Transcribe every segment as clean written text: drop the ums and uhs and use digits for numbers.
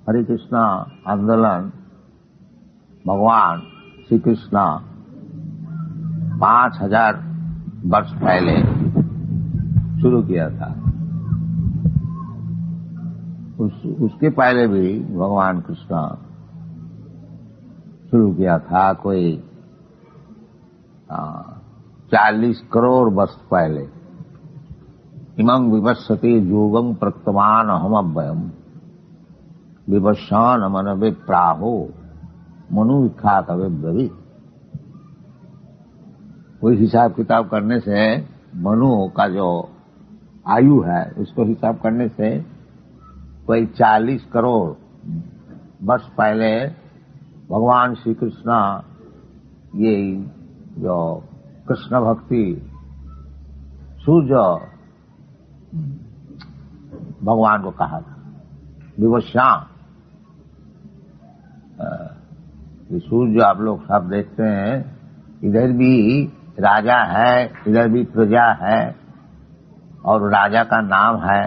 हरे कृष्णा आंदोलन भगवान श्री कृष्ण 5000 वर्ष पहले शुरू किया था। उसके पहले भी भगवान कृष्ण शुरू किया था, कोई 40 करोड़ वर्ष पहले। इमं विवस्वते योगं प्रक्तवान अहमव्ययम् विवस्वान मनवे प्राहो मनु विख्यात अव्यब्रवीत। कोई हिसाब किताब करने से मनु का जो आयु है उसको हिसाब करने से कोई 40 करोड़ वर्ष पहले भगवान श्री कृष्ण ये जो कृष्ण भक्ति सूर्य भगवान को कहा था विवस्वान। ये सूर्य आप लोग सब देखते हैं, इधर भी राजा है, इधर भी प्रजा है, और राजा का नाम है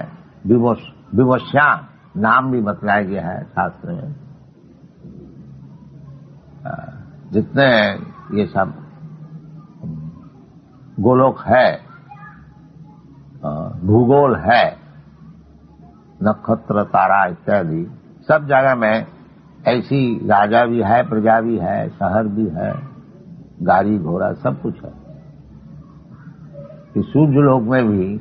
विवस्वान, नाम भी बतलाया गया है शास्त्र में। जितने ये सब गोलोक है, भूगोल है, नक्षत्र तारा इत्यादि सब जगह में ऐसी राजा भी है, प्रजा भी है, शहर भी है, गाड़ी घोड़ा सब कुछ है। इस सूर्य लोक में भी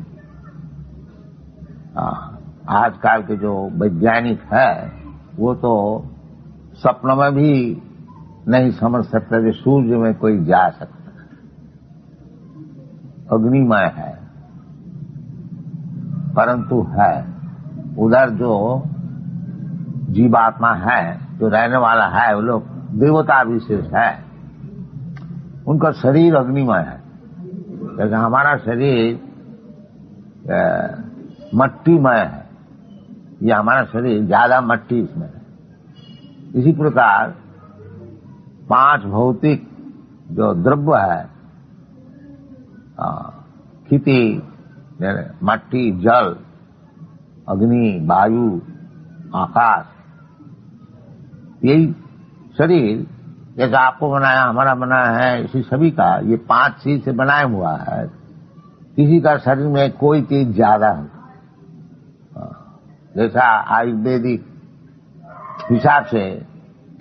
आजकल के जो वैज्ञानिक है वो तो सपन में भी नहीं समझ सकते कि सूर्य में कोई जा सकता है। अग्निमय है, परंतु है उधर जो जीवात्मा है, जो रहने वाला है, वो लोग देवता विशेष है, उनका शरीर अग्निमय है। जैसे हमारा शरीर मट्टीमय है, ये हमारा शरीर ज्यादा मट्टी इसमें है। इसी प्रकार 5 भौतिक जो द्रव्य है, खेती, मट्टी, जल, अग्नि, वायु, आकाश, यही शरीर जैसा आपको बनाया, हमारा बनाया है, इसी सभी का ये 5 चीज से बनाया हुआ है। किसी का शरीर में कोई चीज ज्यादा है, जैसा आयुर्वेदिक हिसाब से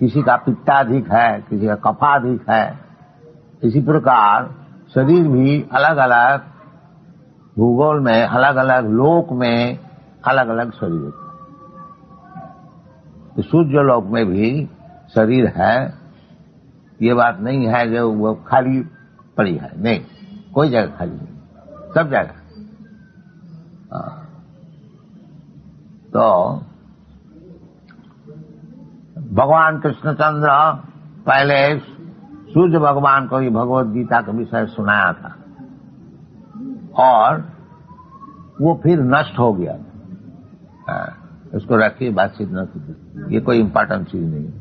किसी का पित्ताधिक है, किसी का कफाधिक है, इसी प्रकार शरीर भी अलग अलग भूगोल में, अलग अलग लोक में अलग अलग शरीर होता है। तो सूर्य लोक में भी शरीर है, ये बात नहीं है जो वो खाली पड़ी है, नहीं, कोई जगह खाली नहीं, सब जगह। तो भगवान कृष्णचंद्र पहले सूर्य भगवान को ही भगवत गीता का विषय सुनाया था, और वो फिर नष्ट हो गया। उसको रखिए, बातचीत न कीजिए, ये कोई इम्पोर्टेंट चीज नहीं है,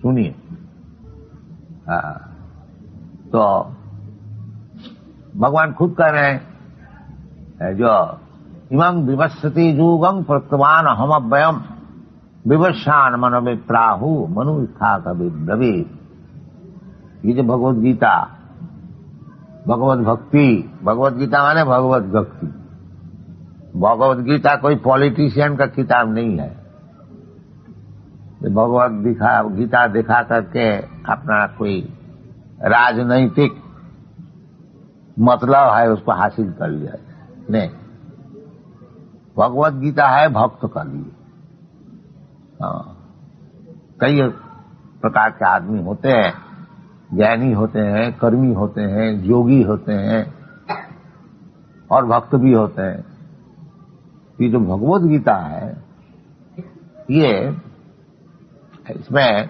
सुनिए। तो भगवान खुद कह रहे हैं, जो इमं विवस्वति युगं प्रक्तवान अहमव्ययम् विवस्वान मनवे प्राहु मनु विख्यात अव्यब्रवीत। ये जो भगवत गीता, भगवत भक्ति, भगवत गीता माने भगवत भक्ति। भगवत गीता कोई पॉलिटिशियन का किताब नहीं है। भगवत गीता दिखा करके अपना कोई राजनैतिक मतलब है उसको हासिल कर लिया, नहीं। भगवत गीता है भक्त का लिए। कई प्रकार के आदमी होते हैं, ज्ञानी होते हैं, कर्मी होते हैं, योगी होते हैं, और भक्त भी होते हैं। ये जो भगवत गीता है, ये इसमें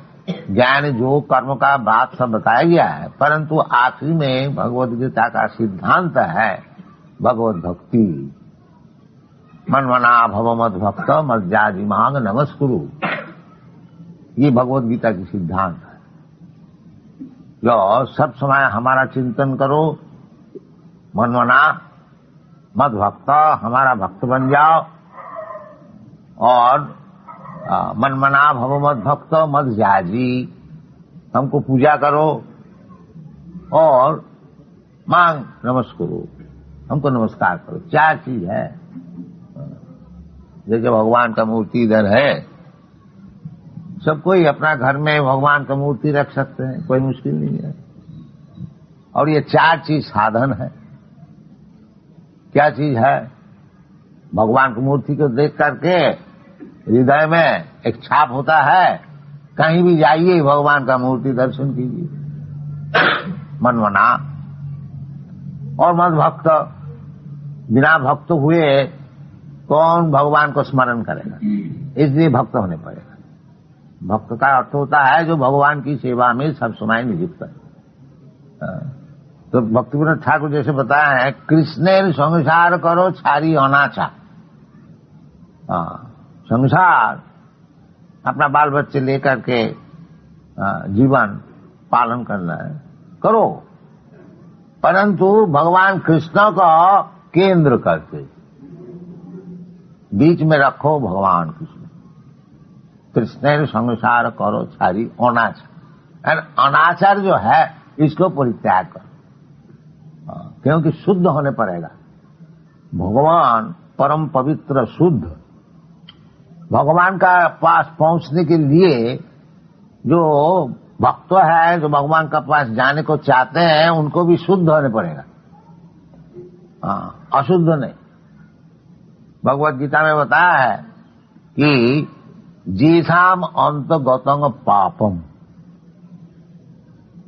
ज्ञान योग कर्म का बात सब बताया गया है, परंतु आखिरी में भगवत गीता का सिद्धांत है भगवत भक्ति। मनमना भव मद भक्त मज्जाजी मांग नमस्कुरु, ये भगवत गीता की सिद्धांत है। जो सब समय हमारा चिंतन करो, मनमना मद भक्त, हमारा भक्त बन जाओ, और मन मना भव मद भक्त मद जाजी, हमको पूजा करो और मांग नमस्करो, हमको नमस्कार करो। चार चीज है। जैसे भगवान का मूर्ति इधर है, सब कोई अपना घर में भगवान का मूर्ति रख सकते हैं, कोई मुश्किल नहीं है। और ये चार चीज साधन है। क्या चीज है? भगवान की मूर्ति को देख करके हृदय में एक छाप होता है, कहीं भी जाइए भगवान का मूर्ति दर्शन कीजिए, मनमना। और मद भक्त, बिना भक्त हुए कौन भगवान को स्मरण करेगा? इसलिए भक्त होने पड़ेगा। भक्त का अर्थ होता है जो भगवान की सेवा में सब समय नियुक्त है। तो भक्तिविनोद ठाकुर जैसे बताया है, कृष्णेर संसार करो छारी अनाचा। संसार अपना बाल बच्चे लेकर के जीवन पालन करना है, करो, परंतु भगवान कृष्ण को केंद्र करके बीच में रखो भगवान कृष्ण। कृष्ण संसार करो छारी अनाचार। अनाचार जो है इसको परित्याग करो, क्योंकि शुद्ध होने पड़ेगा। भगवान परम पवित्र शुद्ध, भगवान का पास पहुंचने के लिए जो भक्त है, जो भगवान का पास जाने को चाहते हैं, उनको भी शुद्ध होने पड़ेगा, अशुद्ध नहीं। भगवत गीता में बताया है कि जीसाम अंतगतंग पापम,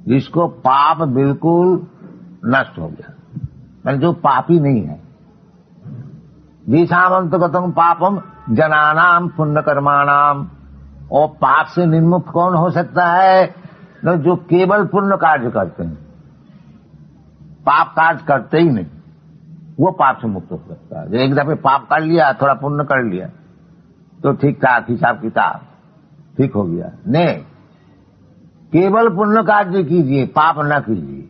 जिसको पाप बिल्कुल नष्ट हो गया, मतलब जो पापी नहीं है। जीसाम अंतगतंग पापम जनानाम पुण्य कर्माणाम। और पाप से निर्मुक्त कौन हो सकता है? तो जो केवल पुण्य कार्य करते हैं, पाप कार्य करते ही नहीं, वो पाप से मुक्त हो सकता है। जो एक दफे पाप कर लिया, थोड़ा पुण्य कर लिया तो ठीक ठाक हिसाब किताब ठीक हो गया। नहीं, केवल पुण्य कार्य कीजिए, पाप न कीजिए।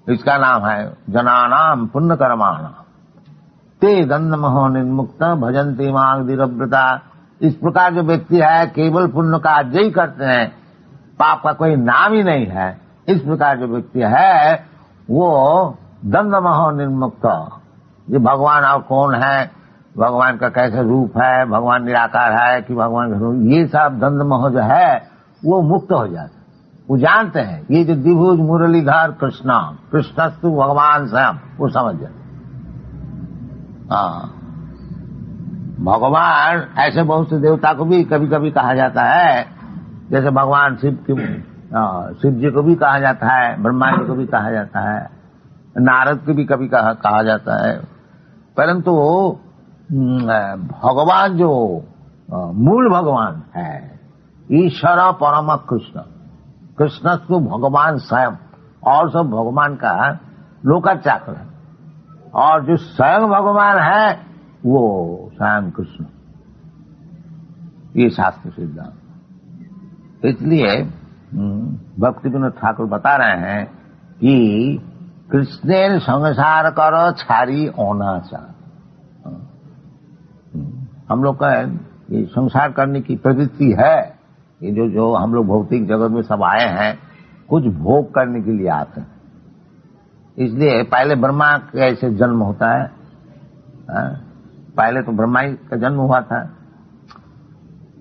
इसका नाम है जनानाम पुण्य कर्माणाम ते दंड महो निर्मुक्त भजन्ते मांग दिरव्रता। इस प्रकार जो व्यक्ति है केवल पुण्य कार्य ही करते हैं, पाप का कोई नाम ही नहीं है, इस प्रकार जो व्यक्ति है वो दंड महो निर्मुक्त। ये भगवान और कौन है, भगवान का कैसे रूप है, भगवान निराकार है कि भगवान का रूप, ये सब दंड मोह जो है वो मुक्त हो जाते। वो जानते हैं ये जो द्विभुज मुरलीधर कृष्णा, कृष्णस्तु भगवान स्वयं, वो समझ जाते। भगवान ऐसे बहुत से देवता को भी कभी कभी कहा जाता है, जैसे भगवान शिव जी को भी कहा जाता है, ब्रह्मा जी को भी कहा जाता है, नारद को भी कभी कहा जाता है। परंतु भगवान जो मूल भगवान है, ईश्वर परम कृष्ण, कृष्ण तो भगवान स्वयं, और सब भगवान का लोकाचार है। और जो स्वयं भगवान है वो स्वयं कृष्ण, ये शास्त्र सिद्धांत। इसलिए भक्तिविनोद ठाकुर बता रहे हैं कि कृष्णेर संसार करो छारी अनाचार। हम लोग का ये संसार करने की प्रवृत्ति है, ये जो हम लोग भौतिक जगत में सब आए हैं, कुछ भोग करने के लिए आते हैं। इसलिए पहले ब्रह्मा का ऐसे जन्म होता है, पहले तो ब्रह्मा ही का जन्म हुआ था।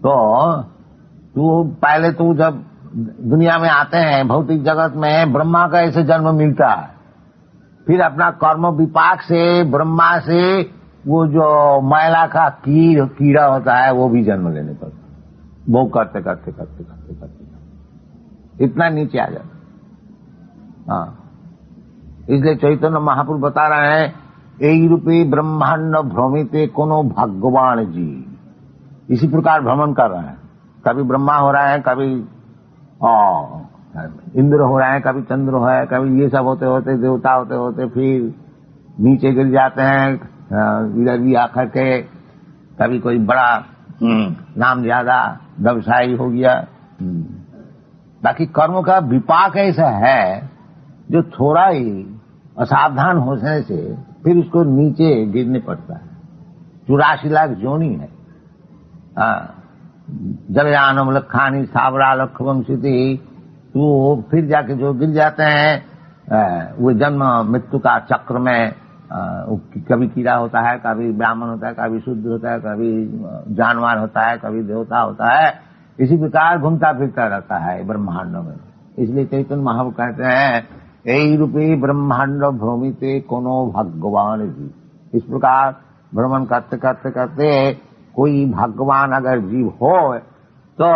तो पहले तो जब दुनिया में आते हैं भौतिक जगत में, ब्रह्मा का ऐसे जन्म मिलता है। फिर अपना कर्म विपाक से ब्रह्मा से वो जो मैला का कीड़ा होता है वो भी जन्म लेने पर वो करते करते करते करते करते इतना नीचे आ जाता। इसलिए चैतन्य महापुरुष बता रहे हैं, एक रूपी ब्रह्मांड भ्रमिते कोनो भगवान जी। इसी प्रकार भ्रमण कर रहे हैं, कभी ब्रह्मा हो रहा है, कभी इंद्र हो रहा है, कभी चंद्र हो है, कभी ये सब होते होते देवता होते होते फिर नीचे गिर जाते हैं, इधर भी आकर के कभी कोई बड़ा नाम ज्यादा व्यवसायी हो गया। बाकी कर्म का विपाक ऐसा है जो थोड़ा ही असावधान होने से फिर उसको नीचे गिरने पड़ता है। 84 लाख जोनी है, जब यानम लखानी सावरा लख वंशिति, तो फिर जाके जो गिर जाते हैं वो जन्म मृत्यु का चक्र में, कभी कीड़ा होता है, कभी ब्राह्मण होता है, कभी शूद्र होता है, कभी जानवर होता है, कभी देवता होता है, इसी प्रकार घूमता फिरता रहता है ब्रह्मांड में। इसलिए चैतन्य महाप्रभु कहते हैं, यही रूपी ब्रह्मांड भ्रमिते कोनो भगवान जी। इस प्रकार भ्रमण करते करते करते कोई भगवान अगर जीव हो तो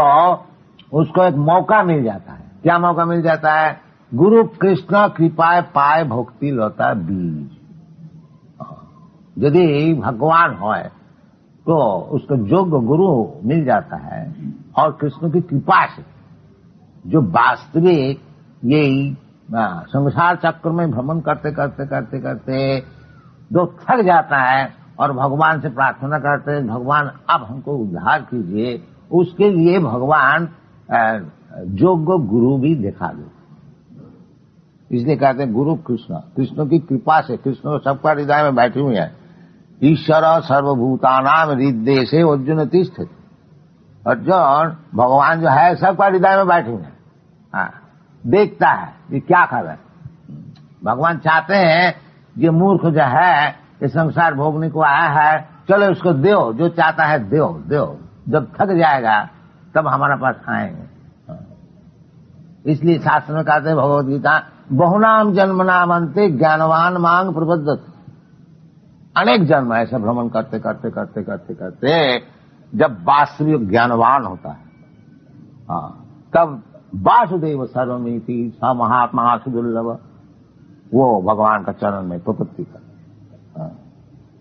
उसको एक मौका मिल जाता है। क्या मौका मिल जाता है? गुरु कृष्ण कृपाए पाए भक्ति लता बीज। यदि भगवान हो तो उसको योग्य गुरु मिल जाता है, और कृष्ण की कृपा से जो वास्तविक यही संसार चक्र में भ्रमण करते करते करते करते जो थक जाता है और भगवान से प्रार्थना करते हैं, भगवान अब हमको उद्धार कीजिए, उसके लिए भगवान योग्य गुरु भी दिखा दो। इसलिए कहते हैं गुरु कृष्ण, कृष्ण की कृपा से, कृष्ण सबका हृदय में बैठे हुए हैं। ईश्वर सर्वभूतानाम हृदय से अर्जुन तिष्ठति। अर्जुन भगवान जो है सबका हृदय में बैठे हुए हैं, देखता है ये क्या कर रहा है। भगवान चाहते हैं ये मूर्ख जो है ये संसार भोगने को आया है, चलो उसको दो, जो चाहता है दो दो, जब थक जाएगा तब हमारे पास आएंगे। इसलिए शास्त्र में कहते हैं भगवद गीता, बहुनाम जन्म नाम अंते ज्ञानवान मांग प्रबद्धत। अनेक जन्म ऐसे भ्रमण करते करते करते करते करते जब वास्तविक ज्ञानवान होता है, तब वासुदेव सर्वमिति स महात्मा सुदुर्लभ, वो भगवान का चरण में प्रपत्ति कर।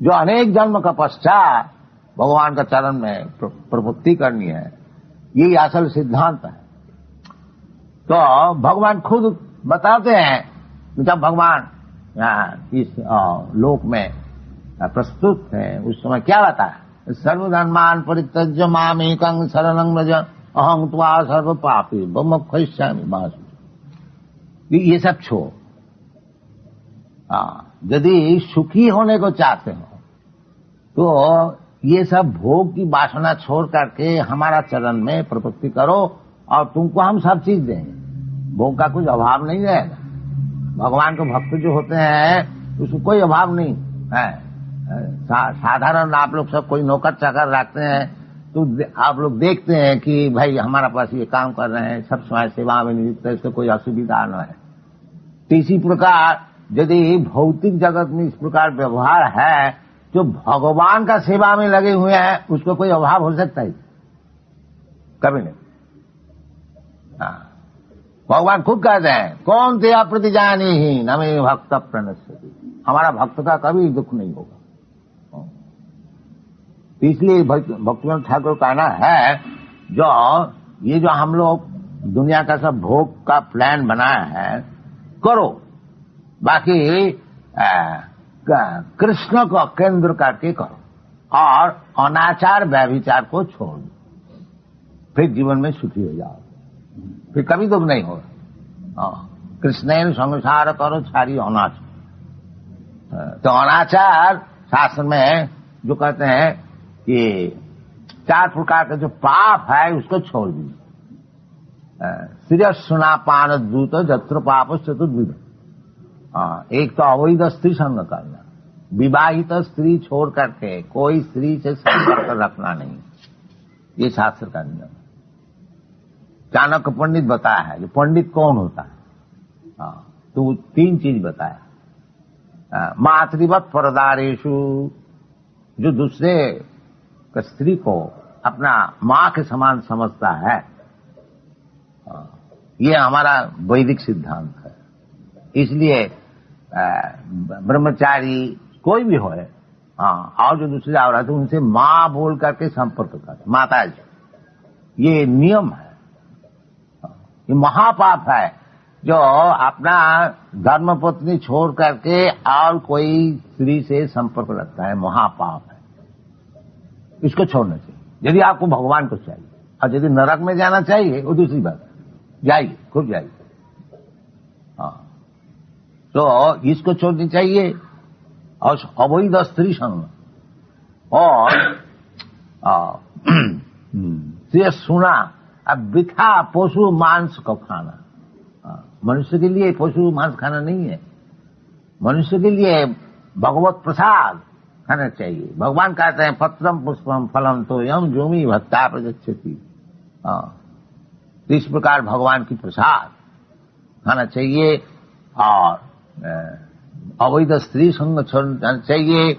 जो अनेक जन्म का पश्चात भगवान का चरण में प्रपत्ति करनी है, यही असल सिद्धांत है। तो भगवान खुद बताते हैं, जब भगवान इस लोक में प्रस्तुत है उस समय क्या बताया, सर्वधर्मान परित्यज्य मामेकं शरणं व्रज अहं त्वा सर्व पापी मोक्षयिष्यामि मा शुचि। ये सब छोड़, यदि सुखी होने को चाहते हो तो ये सब भोग की वासना छोड़ करके हमारा चरण में प्रपत्ति करो, और तुमको हम सब चीज देंगे। भोग का कुछ अभाव नहीं रहेगा। भगवान के भक्त जो होते हैं उसको कोई अभाव नहीं है। साधारण आप लोग सब कोई नौकर चाकर रखते हैं तो आप लोग देखते हैं कि भाई हमारा पास ये काम कर रहे हैं, सब समय सेवा में नियुक्त है, इससे कोई असुविधा न है। तो इसी प्रकार यदि भौतिक जगत में इस प्रकार व्यवहार है, जो भगवान का सेवा में लगे हुए हैं उसको कोई अभाव हो सकता है? कभी नहीं। भगवान खुद कहते हैं, कौन ते अप्रतिजानी ही न मे भक्त प्रणश्यति। हमारा भक्त का कभी दुख नहीं होगा। इसलिए भक्तिवेदांत ठाकुर कहना है, जो हम लोग दुनिया का सब भोग का प्लान बनाया है करो, बाकी कृष्ण को केंद्र करके करो, और अनाचार व्यभिचार को छोड़ दो, फिर जीवन में सुखी हो जाओ, फिर कभी दुख नहीं होगा। कृष्ण संसार करो छाड़ी अनाचार। तो अनाचार शास्त्र में जो कहते हैं कि 4 प्रकार का जो पाप है उसको छोड़ दीजिए। श्रेयस्सुना पान दूत जत्र पाप चतुर्विध। एक तो अवैध स्त्री संग करना, विवाहित स्त्री छोड़ करके कोई स्त्री से संपर्क रखना नहीं, ये शास्त्र का नियम। चाणक्य पंडित बताया है, जो पंडित कौन होता है, तो 3 चीज बताया। मातृवत परदारेषु, जो दूसरे स्त्री को अपना मां के समान समझता है, ये हमारा वैदिक सिद्धांत है। इसलिए ब्रह्मचारी कोई भी हो, और जो दूसरे औरत है उनसे मां बोल करके संपर्क करे, माता जी, ये नियम है। ये महापाप है जो अपना धर्म पत्नी छोड़ करके और कोई स्त्री से संपर्क रखता है, महापाप है। इसको छोड़ना चाहिए यदि आपको भगवान को चाहिए। और यदि नरक में जाना चाहिए वो दूसरी बात, जाइए, खूब जाइए। तो इसको छोड़नी चाहिए, और अवैध स्त्री संग, और तो सुना, अब बिथा पशु मांस को खाना। मनुष्य के लिए पशु मांस खाना नहीं है, मनुष्य के लिए भगवत प्रसाद खाना चाहिए। भगवान कहते हैं पत्रम पुष्पम फलम तो यम जोमी भक्ता प्रगच्छति। इस प्रकार भगवान की प्रसाद खाना चाहिए और अवैध स्त्री संग छोड़ना चाहिए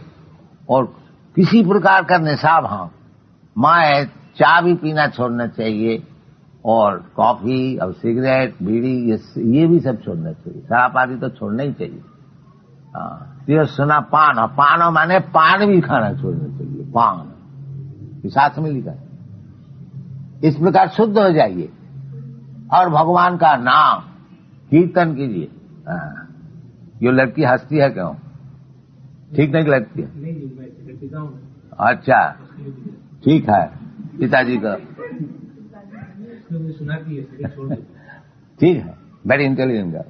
और किसी प्रकार का नशा भाव माए चाय भी पीना छोड़ना चाहिए और कॉफी और सिगरेट बीड़ी ये भी सब छोड़ना चाहिए। शराब आदि तो छोड़ना ही चाहिए। सुना पान, और पान माने पान भी खाना छोड़ना चाहिए। पान साथ में लिखा, इस प्रकार शुद्ध हो जाइए और भगवान का नाम कीर्तन कीजिए। ये लड़की हंसती है क्यों? ठीक नहीं लगती है? अच्छा ठीक है, पिताजी का ठीक है, वेरी इंटेलिजेंट गर्ल।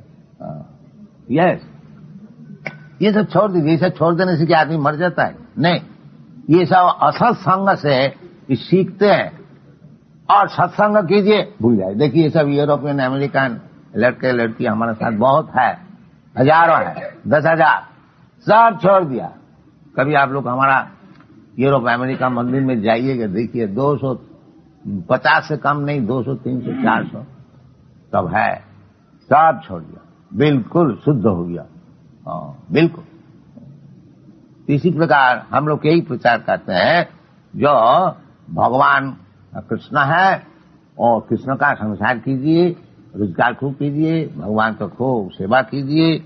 यस, ये सब छोड़ दीजिए। ये सब छोड़ देने से क्या आदमी मर जाता है? नहीं, ये सब असत संग से सीखते हैं और सत्संग कीजिए, भूल जाए। देखिए ये सब यूरोपियन अमेरिकन लड़के लड़की हमारे साथ बहुत है, हजारों है, 10,000 सब छोड़ दिया। कभी आप लोग हमारा यूरोप अमेरिका मंदिर में जाइएगा, देखिए 250 से कम नहीं, 200 300 400 तब है, सब छोड़ दिया, बिल्कुल शुद्ध हो गया। बिल्कुल इसी प्रकार हम लोग यही प्रचार करते हैं, जो भगवान कृष्ण है और कृष्ण का संसार कीजिए, रोजगार खूब कीजिए, भगवान को खूब सेवा कीजिए,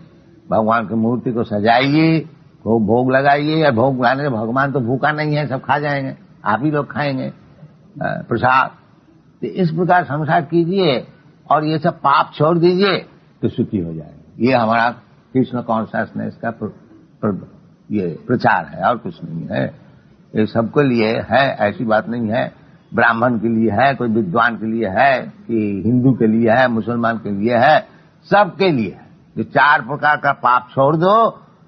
भगवान की मूर्ति को सजाइए, खूब भोग लगाइए। और भोग लगाने से भगवान तो भूखा नहीं है, सब खा जाएंगे, आप ही लोग खाएंगे प्रसाद। तो इस प्रकार संसार कीजिए और ये सब पाप छोड़ दीजिए तो सुखी हो जाएंगे। ये हमारा कृष्ण कॉन्शियसनेस का ये प्रचार है और कुछ नहीं है। ये सबके लिए है, ऐसी बात नहीं है। ब्राह्मण के लिए है, कोई विद्वान के लिए है, कि हिंदू के लिए है, मुसलमान के लिए है, सबके लिए है। जो 4 प्रकार का पाप छोड़ दो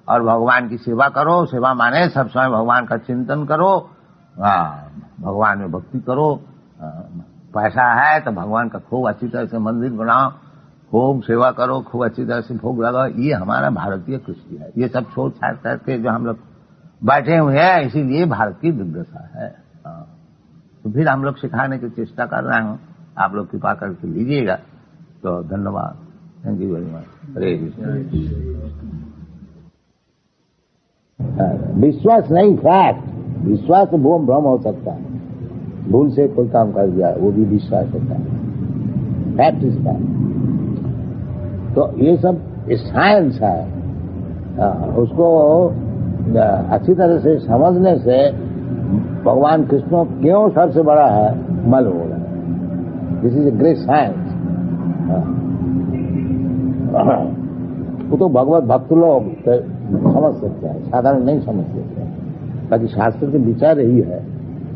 और भगवान की सेवा करो। सेवा माने सब समय भगवान का चिंतन करो, भगवान में भक्ति करो। पैसा है तो भगवान का खूब अच्छी तरह से मंदिर बनाओ, खूब सेवा करो, खूब अच्छी तरह से भोग लगाओ। ये हमारा भारतीय कृषि है। ये सब छोड़ छाड़ करके जो हम लोग बैठे हुए हैं, इसीलिए भारत की दुर्दशा है। तो फिर हम लोग सिखाने की चेष्टा कर रहे हैं, आप लोग कृपा करके लीजिएगा। तो धन्यवाद, थैंक यू वेरी मच। हरे कृष्ण। विश्वास नहीं, फैक्ट। विश्वास तो भूम भ्रम हो सकता है, भूल से कोई काम कर दिया वो भी विश्वास होता है। Fact is fact. तो ये सब साइंस है, उसको अच्छी तरह से समझने से भगवान कृष्ण क्यों सबसे बड़ा है मालूम होगा। This is a great science. वो तो भगवत भक्त लोग समझ सकते हैं, साधारण नहीं समझ सकते। ताकि शास्त्र के विचार यही है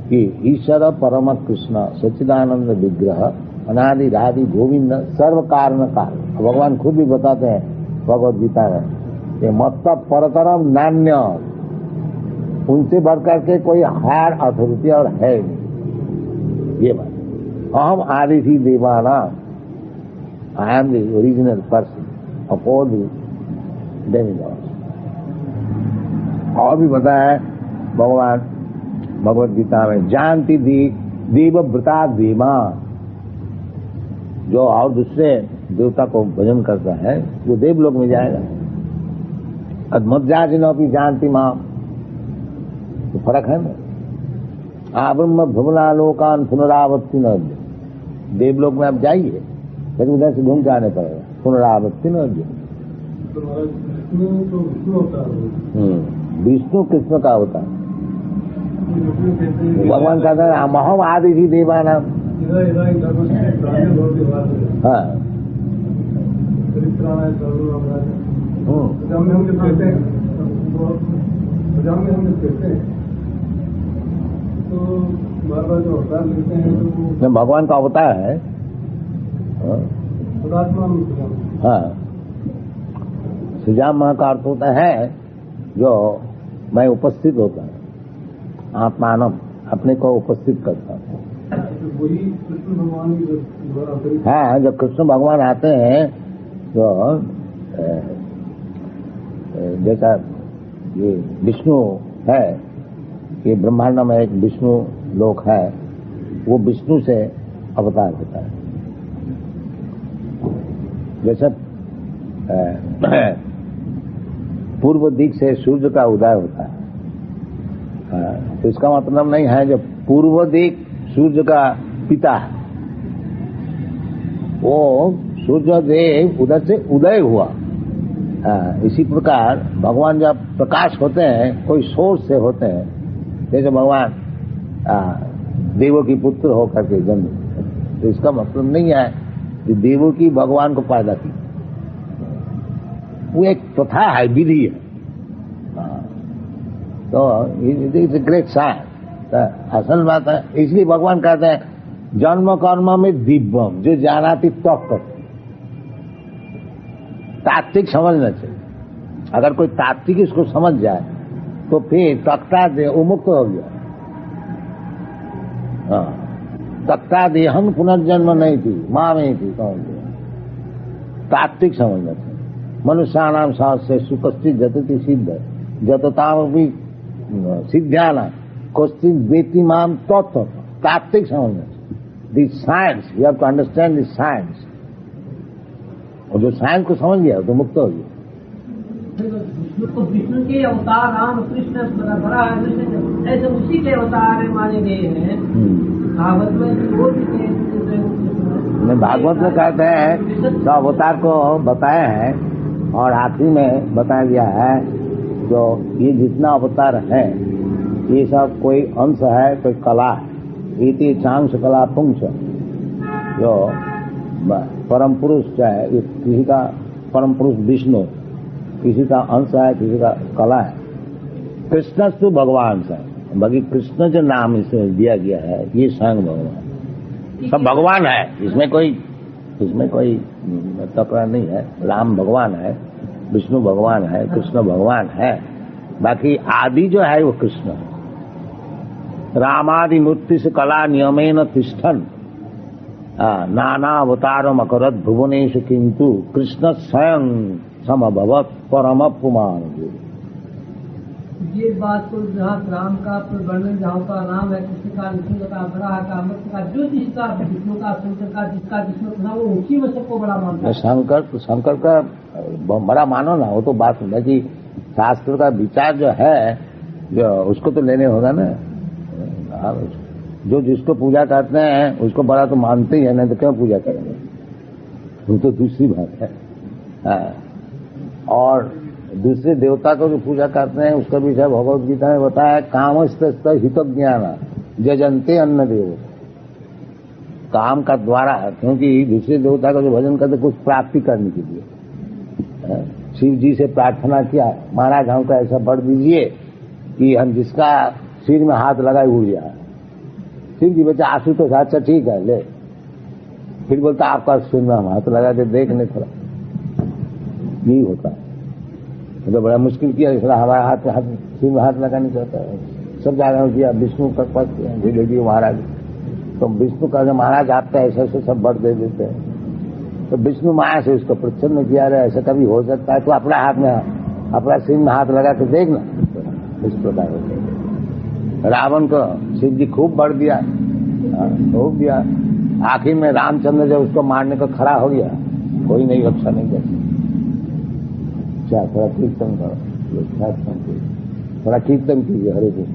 कि ईश्वर परम कृष्ण सच्चिदानंद विग्रह अनादि राधि गोविंद सर्व कारण कारण। भगवान खुद भी बताते हैं भगवत गीता में कि मत्त परतरम नान्य, उनसे बढ़कर के कोई हायर अथॉरिटी और है नहीं। ये बात अहम आदिथि देवाना, I am the original person of all the demigods. और भी बताया भगवान भगवत गीता में, जानती देवव्रता देवा, जो और दूसरे देवता को भजन करता है वो देवलोक में जाएगा। अद्मज्जाजिनो भी जानती मां, तो फर्क है ना। आब्रह्म भुवनालोकान पुनरावृत्ति न, देवलोक में आप जाइए लेकिन उधर से घूम के आने पड़ेगा, पुनरावृत्ति न। विष्णु कृष्ण का होता है। भगवान कहता है अहम आदि ही देवाना। हाँ, भगवान का अवतार है। हाँ, सुजाम मां का अर्थ होता है जो मैं उपस्थित होता है, आत्मानम, अपने को उपस्थित करता हूँ। वही कृष्ण भगवान की द्वारा। हाँ, जब कृष्ण भगवान आते हैं तो जैसा ये विष्णु है, ये ब्रह्मांड में एक विष्णु लोक है, वो विष्णु से अवतार होता है। जैसे पूर्व दिक से सूर्य का उदय होता है, तो इसका मतलब नहीं है जो पूर्व दिक सूर्य का पिता है, वो सूर्य देव उधर से उदय हुआ। इसी प्रकार भगवान जब प्रकाश होते हैं कोई सोर्स से होते हैं, जैसे भगवान देवों की पुत्र होकर के जन्म, तो इसका मतलब नहीं है कि देवों की भगवान को पैदा की, वो एक प्रथा है, विधि है। तो इट्स ए ग्रेट साइंस। असल बात है, इसलिए भगवान कहते हैं जन्म कर्म में दिव्यम जो जानाति तत्व। तात्विक समझना चाहिए। अगर कोई तात्विक इसको समझ जाए तो फिर तख्ता दे उमुक्त हो गया। तख्ता दे हम पुनर्जन्म नहीं थी, माँ नहीं थी, कौन दिया? तात्विक समझना चाहिए। मनुष्यानाम शास्त्रे सुपस्थित जतति सिद्ध जतताम भी सिद्ध्याना क्वचित वेति माम तत्व। तात्विक समझना चाहिए। This science, you have to understand this science. और जो साइंस को समझ गया तो मुक्त हो गया। विष्णु के अवतार राम कृष्ण बड़ा ऐसे उसी के अवतार माने गए हैं। भागवत में भागवत में कहते हैं तो अवतार को बताया है, और आखिरी में बताया गया है जो ये जितना अवतार है ये सब कोई अंश है, कोई कला है। इति चांस कला पुंस, जो परम पुरुष है, किसी का परम पुरुष विष्णु, किसी का अंश है, किसी का कला है। कृष्ण तो भगवान से, बाकी कृष्ण जो नाम इसे दिया गया है ये स्वयं भगवान, सब भगवान है। इसमें कोई तकरार नहीं है। राम भगवान है, विष्णु भगवान है, कृष्ण भगवान है, बाकी आदि जो है वो कृष्ण है। रामादि मूर्ति से कला नियमेन तिष्ठन नाना अवतारम अकरत भुवनेश किंतु कृष्ण स्वयं समभवत परम पुमान। ये बात को जहाँ राम का वर्णन, जहाँ का राम है, कृष्ण का, विष्णु का, बड़ा का, मत्स्य का, जो जिसका विष्णु का, शंकर का, जिसका जिसमें था वो उसी में सबको बड़ा मानता है। शंकर का बड़ा मानो ना, वो तो बात है कि शास्त्र का विचार जो है जो उसको तो लेने होगा ना। जो जिसको पूजा करते हैं उसको बड़ा तो मानते ही है, नहीं तो क्यों पूजा करेंगे, वो तो दूसरी बात है। और दूसरे देवता को जो पूजा करते हैं उसका भी सब भगवद गीता में बताया, कामस्त हित ज्ञान जजंते अन्न देव। काम का द्वारा, क्योंकि दूसरे देवता का जो भजन करते कुछ प्राप्ति करने के लिए। शिव जी से प्रार्थना किया, महाराज हमको ऐसा वर दीजिए कि हम जिसका सिर में हाथ लगाए उड़ जाए। शिव जी बच्चा आंसू तो अच्छा ठीक है ले, फिर बोलता आपका सिर में हम हाथ लगा के देख नहीं, थोड़ा यही होता है। तो बड़ा मुश्किल किया, इसलिए हमारे हाथ सिर में हाथ लगाने चाहता है। सब जगह किया, विष्णु का पद धीरे धीरे महाराज, तो विष्णु का महाराज आपका ऐसे ऐसे सब वर दे देते हैं। तो विष्णु माया से उसको प्रसन्न किया रहे, ऐसा कभी हो सकता है तो अपना हाथ में, अपना सिर में हाथ लगा के देखना, इस प्रकार होता है। रावण को शिव जी खूब वर दिया, खूब दिया। आखिर में रामचंद्र जब उसको मारने को खड़ा हो गया, कोई नहीं रक्षा नहीं कर सकता। क्या थोड़ा कीर्तन करो, थोड़ा कीर्तन कीजिए, हरे कृष्ण।